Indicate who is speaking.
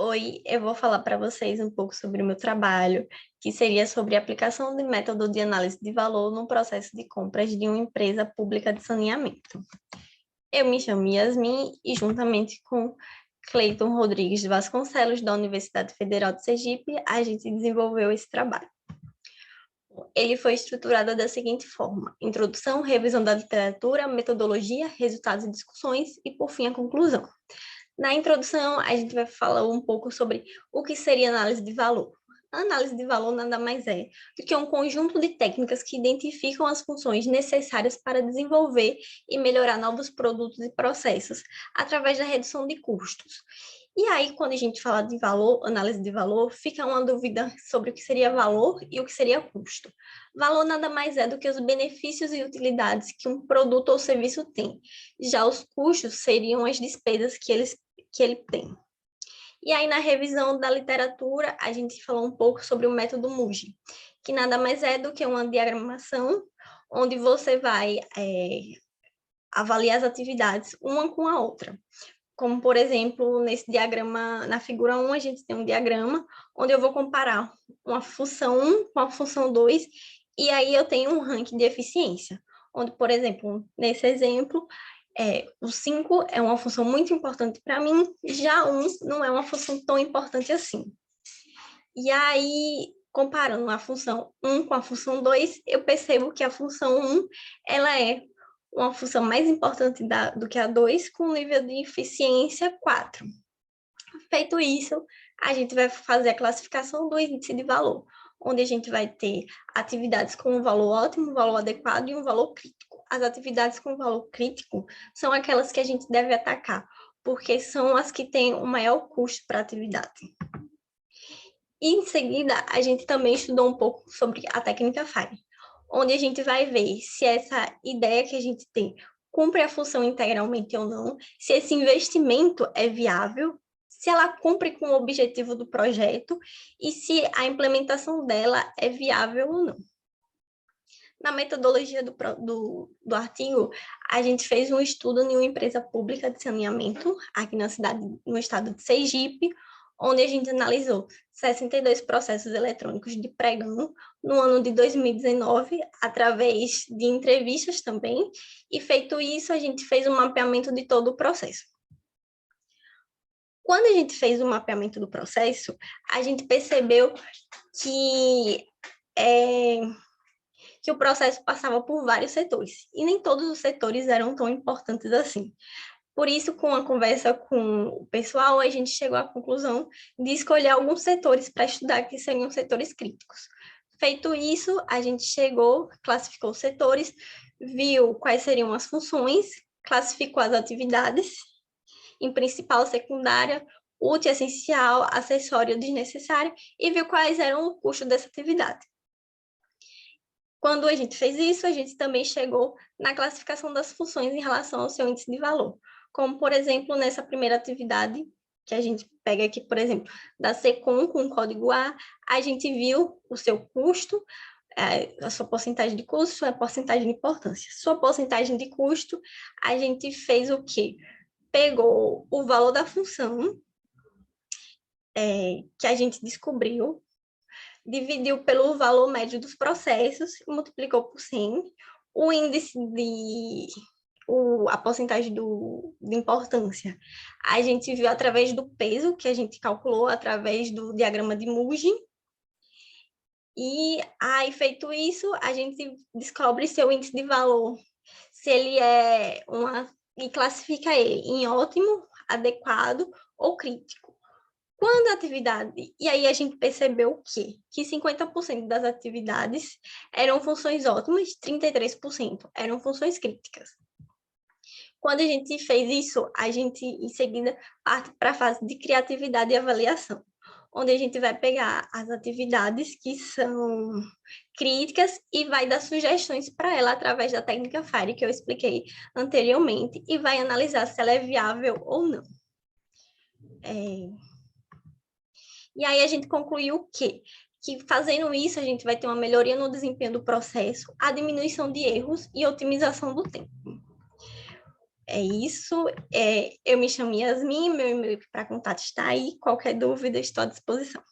Speaker 1: Oi, eu vou falar para vocês um pouco sobre o meu trabalho, que seria sobre a aplicação de método de análise de valor no processo de compras de uma empresa pública de saneamento. Eu me chamo Yasmin e, juntamente com Cleiton Rodrigues de Vasconcelos, da Universidade Federal de Sergipe, a gente desenvolveu esse trabalho. Ele foi estruturado da seguinte forma: introdução, revisão da literatura, metodologia, resultados e discussões e, por fim, a conclusão. Na introdução, a gente vai falar um pouco sobre o que seria análise de valor. A análise de valor nada mais é do que um conjunto de técnicas que identificam as funções necessárias para desenvolver e melhorar novos produtos e processos através da redução de custos. E aí, quando a gente fala de valor, análise de valor, fica uma dúvida sobre o que seria valor e o que seria custo. Valor nada mais é do que os benefícios e utilidades que um produto ou serviço tem. Já os custos seriam as despesas que ele tem. E aí, na revisão da literatura, a gente falou um pouco sobre o método Muji, que nada mais é do que uma diagramação onde você vai avaliar as atividades uma com a outra. Como, por exemplo, nesse diagrama, na figura 1, a gente tem um diagrama onde eu vou comparar uma função 1 com a função 2, e aí eu tenho um ranking de eficiência, onde, por exemplo, nesse exemplo, o 5 é uma função muito importante para mim, já 1 não é uma função tão importante assim. E aí, comparando a função 1 com a função 2, eu percebo que a função 1 ela é uma função mais importante do que a 2, com nível de eficiência 4. Feito isso, a gente vai fazer a classificação do índice de valor, onde a gente vai ter atividades com um valor ótimo, um valor adequado e um valor crítico. As atividades com valor crítico são aquelas que a gente deve atacar, porque são as que têm o maior custo para a atividade. E, em seguida, a gente também estudou um pouco sobre a técnica FIRE, onde a gente vai ver se essa ideia que a gente tem cumpre a função integralmente ou não, se esse investimento é viável, se ela cumpre com o objetivo do projeto e se a implementação dela é viável ou não. Na metodologia do artigo, a gente fez um estudo em uma empresa pública de saneamento, aqui no estado de Sergipe, onde a gente analisou 62 processos eletrônicos de pregão no ano de 2019, através de entrevistas também, e feito isso, a gente fez um mapeamento de todo o processo. Quando a gente fez o mapeamento do processo, a gente percebeu que o processo passava por vários setores, e nem todos os setores eram tão importantes assim. Por isso, com a conversa com o pessoal, a gente chegou à conclusão de escolher alguns setores para estudar, que seriam setores críticos. Feito isso, a gente classificou os setores, viu quais seriam as funções, classificou as atividades, em principal, secundária, útil, essencial, acessório, desnecessário, e viu quais eram o custo dessa atividade. Quando a gente fez isso, a gente também chegou na classificação das funções em relação ao seu índice de valor. Como, por exemplo, nessa primeira atividade, que a gente pega aqui, por exemplo, da SECOM com o código A, a gente viu o seu custo, a sua porcentagem de custo, sua porcentagem de importância. Sua porcentagem de custo, a gente fez o quê? Pegou o valor da função que a gente descobriu, dividiu pelo valor médio dos processos e multiplicou por 100. O índice a porcentagem de importância, a gente viu através do peso, que a gente calculou através do diagrama de Muji. E aí, feito isso, a gente descobre seu índice de valor, se ele e classifica ele em ótimo, adequado ou crítico. Quando a atividade... E aí a gente percebeu o quê? Que 50% das atividades eram funções ótimas, 33% eram funções críticas. Quando a gente fez isso, a gente, em seguida, parte para a fase de criatividade e avaliação, onde a gente vai pegar as atividades que são críticas e vai dar sugestões para ela através da técnica FIRE, que eu expliquei anteriormente, e vai analisar se ela é viável ou não. E aí a gente concluiu o quê? Que fazendo isso, a gente vai ter uma melhoria no desempenho do processo, a diminuição de erros e otimização do tempo. É isso. Eu me chamo Yasmin, meu e-mail para contato está aí. Qualquer dúvida, estou à disposição.